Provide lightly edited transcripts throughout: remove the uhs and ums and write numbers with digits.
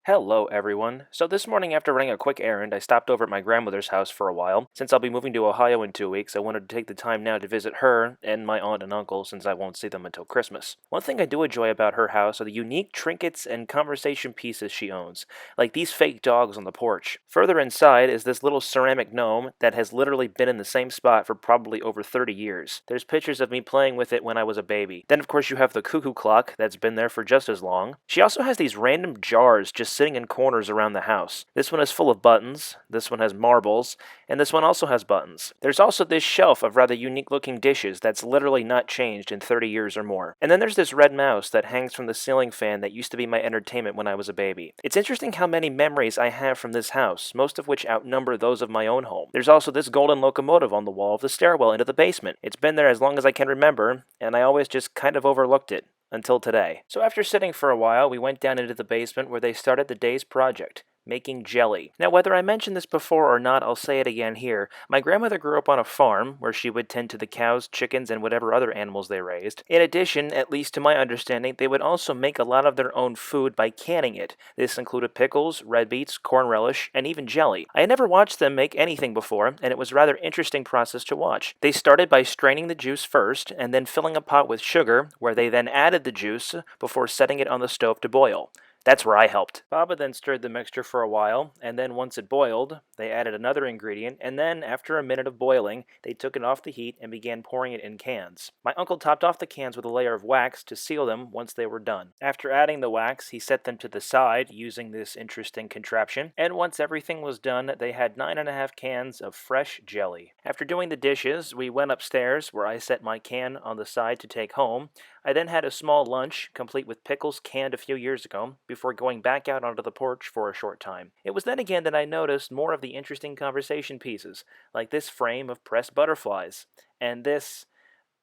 Hello, everyone. So this morning, after running a quick errand, I stopped over at my grandmother's house for a while. Since I'll be moving to Ohio in 2 weeks, I wanted to take the time now to visit her and my aunt and uncle since I won't see them until Christmas. One thing I do enjoy about her house are the unique trinkets and conversation pieces she owns, like these fake dogs on the porch. Further inside is this little ceramic gnome that has literally been in the same spot for probably over 30 years. There's pictures of me playing with it when I was a baby. Then, of course, you have the cuckoo clock that's been there for just as long. She also has these random jars just sitting in corners around the house. This one is full of buttons, this one has marbles, and this one also has buttons. There's also this shelf of rather unique looking dishes that's literally not changed in 30 years or more. And then there's this red mouse that hangs from the ceiling fan that used to be my entertainment when I was a baby. It's interesting how many memories I have from this house, most of which outnumber those of my own home. There's also this golden locomotive on the wall of the stairwell into the basement. It's been there as long as I can remember, and I always just kind of overlooked it. Until today. So after sitting for a while, we went down into the basement where they started the day's project, making jelly. Now, whether I mentioned this before or not, I'll say it again here. My grandmother grew up on a farm where she would tend to the cows, chickens, and whatever other animals they raised. In addition, at least to my understanding, they would also make a lot of their own food by canning it. This included pickles, red beets, corn relish, and even jelly. I had never watched them make anything before, and it was a rather interesting process to watch. They started by straining the juice first, and then filling a pot with sugar, where they then added the juice before setting it on the stove to boil. That's where I helped. Baba then stirred the mixture for a while, and then once it boiled, they added another ingredient, and then, after a minute of boiling, they took it off the heat and began pouring it in cans. My uncle topped off the cans with a layer of wax to seal them once they were done. After adding the wax, he set them to the side using this interesting contraption, and once everything was done, they had 9.5 cans of fresh jelly. After doing the dishes, we went upstairs, where I set my can on the side to take home. I then had a small lunch, complete with pickles canned a few years ago, before going back out onto the porch for a short time. It was then again that I noticed more of the interesting conversation pieces, like this frame of pressed butterflies, and this.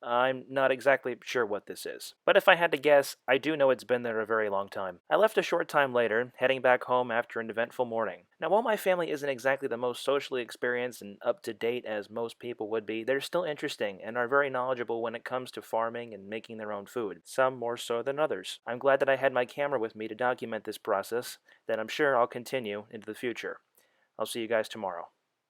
I'm not exactly sure what this is. But if I had to guess, I do know it's been there a very long time. I left a short time later, heading back home after an eventful morning. Now, while my family isn't exactly the most socially experienced and up to date as most people would be, they're still interesting and are very knowledgeable when it comes to farming and making their own food, some more so than others. I'm glad that I had my camera with me to document this process, that I'm sure I'll continue into the future. I'll see you guys tomorrow.